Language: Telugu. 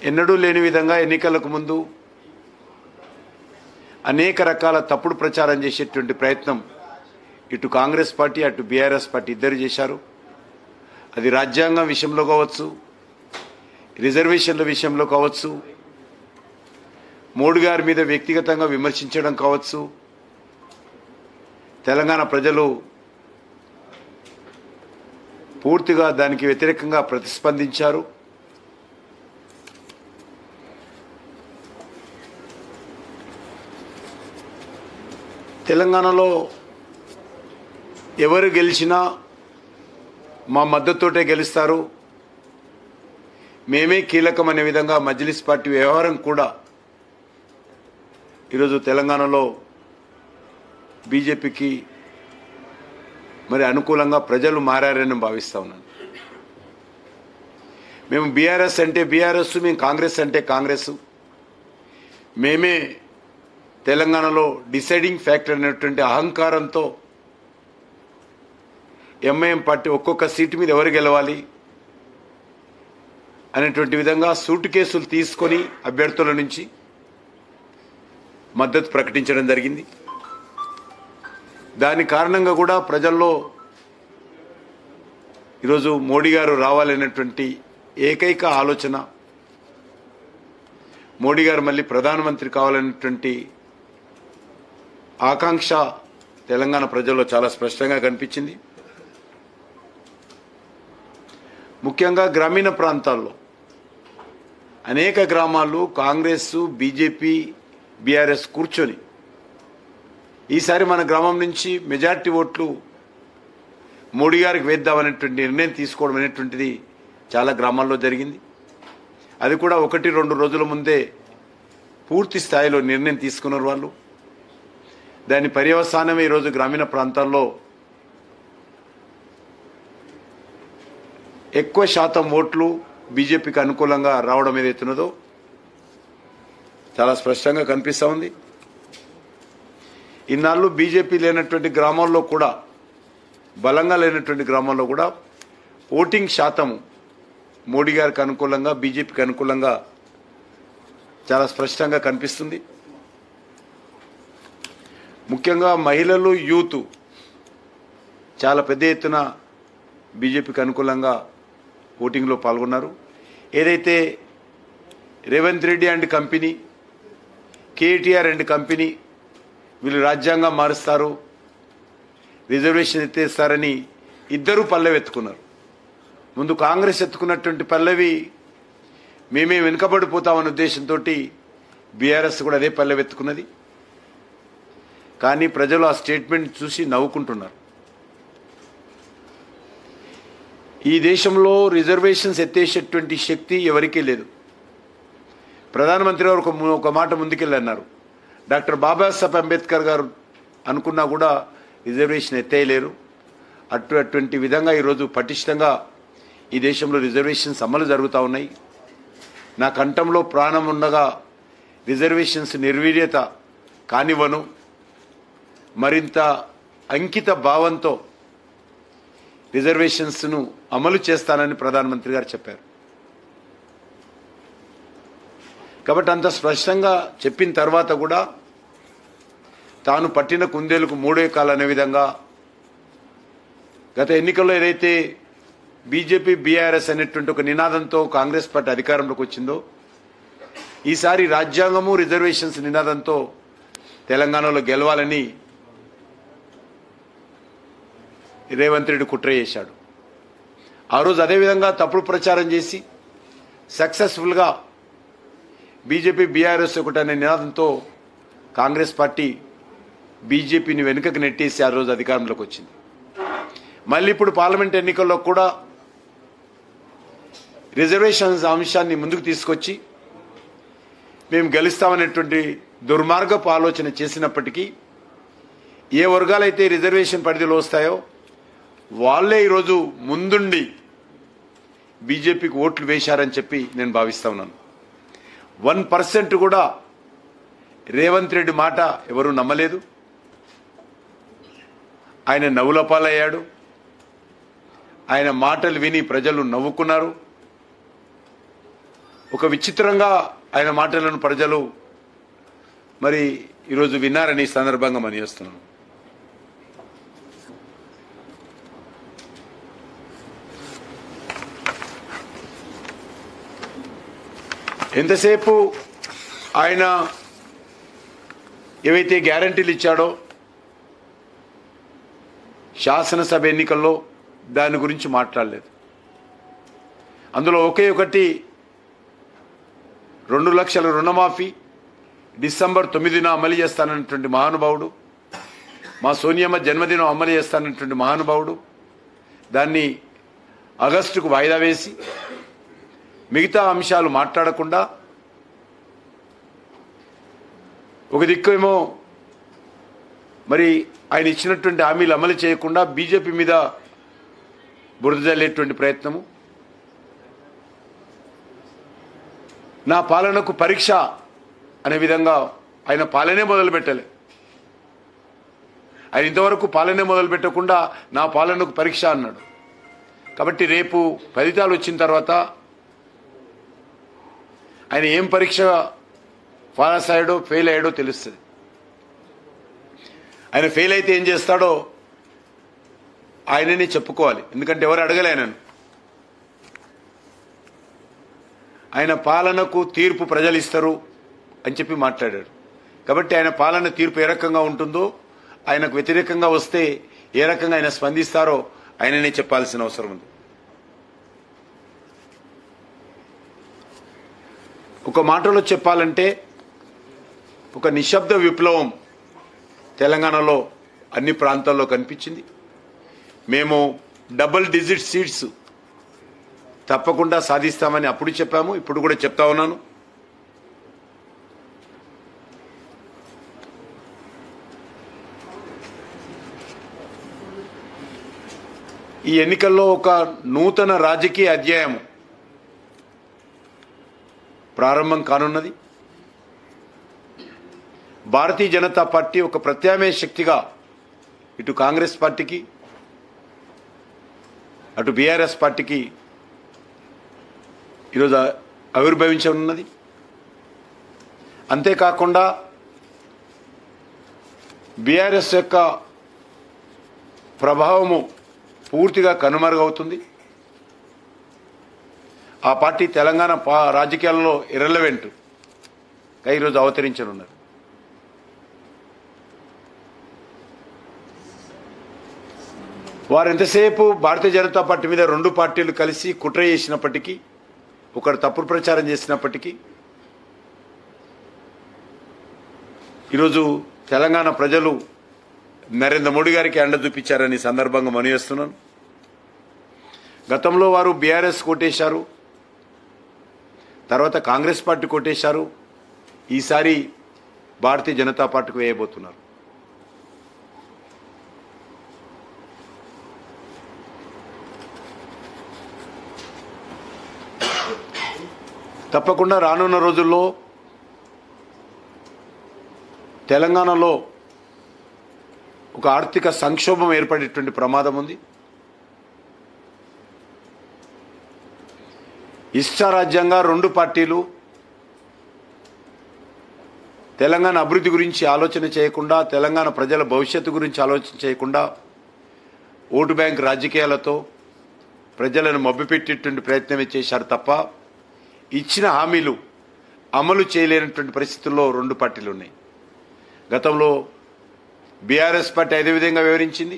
ఎన్నడూ లేని విధంగా ఎన్నికలకు ముందు అనేక రకాల తప్పుడు ప్రచారం చేసేటువంటి ప్రయత్నం ఇటు కాంగ్రెస్ పార్టీ అటు బీఆర్ఎస్ పార్టీ ఇద్దరు చేశారు. అది రాజ్యాంగం విషయంలో కావచ్చు, రిజర్వేషన్ల విషయంలో కావచ్చు, మోడీ గారి మీద వ్యక్తిగతంగా విమర్శించడం కావచ్చు. తెలంగాణ ప్రజలు పూర్తిగా దానికి వ్యతిరేకంగా ప్రతిస్పందించారు. తెలంగాణలో ఎవరు గెలిచినా మా మద్దతుతోటే గెలుస్తారు, మేమే కీలకం అనే విధంగా మజ్లిస్ పార్టీ వ్యవహారం కూడా ఈరోజు తెలంగాణలో బీజేపీకి మరి అనుకూలంగా ప్రజలు మారారని భావిస్తా ఉన్నాను. మేము బీఆర్ఎస్ అంటే బీఆర్ఎస్, మేము కాంగ్రెస్ అంటే కాంగ్రెస్, మేమే తెలంగాణలో డిసైడింగ్ ఫ్యాక్టర్ అనేటువంటి అహంకారంతో ఎంఐఎం పార్టీ ఒక్కొక్క సీటు మీద ఎవరు గెలవాలి అనేటువంటి విధంగా సూటు కేసులు తీసుకొని అభ్యర్థుల నుంచి మద్దతు ప్రకటించడం జరిగింది. దాని కారణంగా కూడా ప్రజల్లో ఈరోజు మోడీ గారు రావాలనేటువంటి ఏకైక ఆలోచన, మోడీ గారు మళ్ళీ ప్రధానమంత్రి కావాలనేటువంటి ఆకాంక్ష తెలంగాణ ప్రజల్లో చాలా స్పష్టంగా కనిపించింది. ముఖ్యంగా గ్రామీణ ప్రాంతాల్లో అనేక గ్రామాలు కాంగ్రెస్, బీజేపీ, బీఆర్ఎస్ కూర్చొని ఈసారి మన గ్రామం నుంచి మెజార్టీ ఓట్లు మోడీ గారికి వేద్దామనేటువంటి నిర్ణయం తీసుకోవడం అనేటువంటిది చాలా గ్రామాల్లో జరిగింది. అది కూడా 1-2 రోజుల ముందే పూర్తి స్థాయిలో నిర్ణయం తీసుకున్నారు వాళ్ళు. దాని పర్యవసానమే ఈరోజు గ్రామీణ ప్రాంతాల్లో ఎక్కువ శాతం ఓట్లు బీజేపీకి అనుకూలంగా రావడం ఏదైతున్నదో చాలా స్పష్టంగా కనిపిస్తూ ఉంది. ఇన్నాళ్ళు బీజేపీ లేనటువంటి గ్రామాల్లో కూడా, బలంగా లేనటువంటి గ్రామాల్లో కూడా ఓటింగ్ శాతం మోడీ గారికి అనుకూలంగా, బీజేపీకి అనుకూలంగా చాలా స్పష్టంగా కనిపిస్తుంది. ముఖ్యంగా మహిళలు, యూత్ చాలా పెద్ద ఎత్తున బీజేపీకి అనుకూలంగా ఓటింగ్లో పాల్గొన్నారు. ఏదైతే Revanth Reddy and company, KTR and company వీళ్ళు రాజ్యాంగం మారుస్తారు, రిజర్వేషన్ ఎత్తేస్తారని ఇద్దరూ పల్లెవెత్తుకున్నారు. ముందు కాంగ్రెస్ ఎత్తుకున్నటువంటి పల్లవి మేమే వెనుకబడిపోతామనే ఉద్దేశంతో బీఆర్ఎస్ కూడా అదే పల్లెవెత్తుకున్నది. కానీ ప్రజలు ఆ స్టేట్మెంట్ చూసి నవ్వుకుంటున్నారు. ఈ దేశంలో రిజర్వేషన్స్ ఎత్తేసేటువంటి శక్తి ఎవరికీ లేదు. ప్రధానమంత్రి గారు ఒక మాట ముందుకెళ్ళన్నారు, డాక్టర్ బాబాసాహెబ్ అంబేద్కర్ గారు అనుకున్నా కూడా రిజర్వేషన్ ఎత్తేయలేరు. అటువంటి విధంగా ఈరోజు పటిష్టంగా ఈ దేశంలో రిజర్వేషన్స్ అమలు జరుగుతూ ఉన్నాయి. నా కంఠంలో ప్రాణం ఉండగా రిజర్వేషన్స్ నిర్వీర్యత కానివ్వను, మరింత అంకిత భావంతో రిజర్వేషన్స్ను అమలు చేస్తానని ప్రధానమంత్రి గారు చెప్పారు. కాబట్టి అంత స్పష్టంగా చెప్పిన తర్వాత కూడా తాను పట్టిన కుందేలకు మూడే కాలు అనే విధంగా గత ఎన్నికల్లో ఏదైతే బీజేపీ, బీఆర్ఎస్ అనేటువంటి ఒక నినాదంతో కాంగ్రెస్ పార్టీ అధికారంలోకి వచ్చిందో, ఈసారి రాజ్యాంగము, రిజర్వేషన్స్ నినాదంతో తెలంగాణలో గెలవాలని రేవంత్ రెడ్డి కుట్ర చేశాడు. ఆ రోజు అదేవిధంగా తప్పుడు ప్రచారం చేసి సక్సెస్ఫుల్గా బీజేపీ, బీఆర్ఎస్ ఒకటి అనే నినాదంతో కాంగ్రెస్ పార్టీ బీజేపీని వెనుకకు నెట్టేసి ఆ రోజు అధికారంలోకి వచ్చింది. మళ్ళీ ఇప్పుడు పార్లమెంట్ ఎన్నికల్లో కూడా రిజర్వేషన్స్ అంశాన్ని ముందుకు తీసుకొచ్చి మేము గెలుస్తామనేటువంటి దుర్మార్గపు ఆలోచన చేసినప్పటికీ ఏ వర్గాలైతే రిజర్వేషన్ పరిధిలో వస్తాయో వాళ్ళే ఈరోజు ముందుండి బీజేపీకి ఓట్లు వేశారని చెప్పి నేను భావిస్తా ఉన్నాను. 1% కూడా రేవంత్ రెడ్డి మాట ఎవరు నమ్మలేదు. ఆయన నవ్వులపాలయ్యాడు. ఆయన మాటలు విని ప్రజలు నవ్వుకున్నారు. ఒక విచిత్రంగా ఆయన మాటలను ప్రజలు మరి ఈరోజు విన్నారని ఈ సందర్భంగా మనం చేస్తున్నాం. ఎంతసేపు ఆయన ఏవైతే గ్యారంటీలు ఇచ్చాడో శాసనసభ ఎన్నికల్లో దాని గురించి మాట్లాడలేదు. అందులో ఒకే ఒకటి 2 లక్షల రుణమాఫీ డిసెంబర్ 9న అమలు చేస్తానన్నటువంటి మహానుభావుడు, మా సోనియమ్మ జన్మదినం అమలు చేస్తానన్నటువంటి మహానుభావుడు దాన్ని ఆగస్టుకు వాయిదా వేసి మిగతా అంశాలు మాట్లాడకుండా ఒక దిక్కేమో మరి ఆయన ఇచ్చినటువంటి హామీలు అమలు చేయకుండా బీజేపీ మీద బురద జల్లేటువంటి ప్రయత్నము, నా పాలనకు పరీక్ష అనే విధంగా ఆయన పాలనే మొదలుపెట్టలే. ఆయన ఇంతవరకు పాలనే మొదలుపెట్టకుండా నా పాలనకు పరీక్ష అన్నాడు. కాబట్టి రేపు ఫలితాలు వచ్చిన తర్వాత ఆయన ఏం పరీక్ష పాస్ అయ్యాడో ఫెయిల్ అయ్యాడో తెలుస్తుంది. ఆయన ఫెయిల్ అయితే ఏం చేస్తాడో ఆయననే చెప్పుకోవాలి. ఎందుకంటే ఎవరు అడగలే ఆయనను. ఆయన పాలనకు తీర్పు ప్రజలు ఇస్తారు అని చెప్పి మాట్లాడాడు. కాబట్టి ఆయన పాలన తీర్పు ఏ రకంగా ఉంటుందో, ఆయనకు వ్యతిరేకంగా వస్తే ఏ రకంగా ఆయన స్పందిస్తారో ఆయననే చెప్పాల్సిన అవసరం ఉంది. ఒక మాటలో చెప్పాలంటే ఒక నిశ్శబ్ద విప్లవం తెలంగాణలో అన్ని ప్రాంతాల్లో కనిపించింది. మేము డబుల్ డిజిట్ సీట్స్ తప్పకుండా సాధిస్తామని అప్పుడు చెప్పాము, ఇప్పుడు కూడా చెప్తా ఉన్నాను. ఈ ఎన్నికల్లో ఒక నూతన రాజకీయ అధ్యాయం ప్రారంభం కానున్నది. భారతీయ జనతా పార్టీ ఒక ప్రత్యామ్నాయ శక్తిగా ఇటు కాంగ్రెస్ పార్టీకి అటు బీఆర్ఎస్ పార్టీకి ఈరోజు ఆవిర్భవించనున్నది. అంతేకాకుండా బీఆర్ఎస్ యొక్క ప్రభావము పూర్తిగా కనుమరుగవుతుంది. ఆ పార్టీ తెలంగాణ రాజకీయాల్లో ఇర్రెలవెంట్గా ఈరోజు అవతరించనున్నారు. వారు ఎంతసేపు భారతీయ జనతా పార్టీ మీద 2 పార్టీలు కలిసి కుట్ర చేసినప్పటికీ, ఒకరు తప్పుడు ప్రచారం చేసినప్పటికీ ఈరోజు తెలంగాణ ప్రజలు నరేంద్ర మోడీ గారికి అండ చూపించారని సందర్భంగా మనయేస్తున్నాను. గతంలో వారు బీఆర్ఎస్ కోటేశారు, తర్వాత కాంగ్రెస్ పార్టీ కోటేశారు, ఈసారి భారతీయ జనతా పార్టీకి వేయబోతున్నారు. తప్పకుండా రానున్న రోజుల్లో తెలంగాణలో ఒక ఆర్థిక సంక్షోభం ఏర్పడేటువంటి ప్రమాదం ఉంది. ఇష్టారాజ్యంగా 2 పార్టీలు తెలంగాణ అభివృద్ధి గురించి ఆలోచన చేయకుండా, తెలంగాణ ప్రజల భవిష్యత్తు గురించి ఆలోచన చేయకుండా ఓటు బ్యాంక్ రాజకీయాలతో ప్రజలను మభ్యపెట్టేటువంటి ప్రయత్నమే చేశారు తప్ప ఇచ్చిన హామీలు అమలు చేయలేనటువంటి పరిస్థితుల్లో 2 పార్టీలు ఉన్నాయి. గతంలో బీఆర్ఎస్ పార్టీ అదే విధంగా వివరించింది.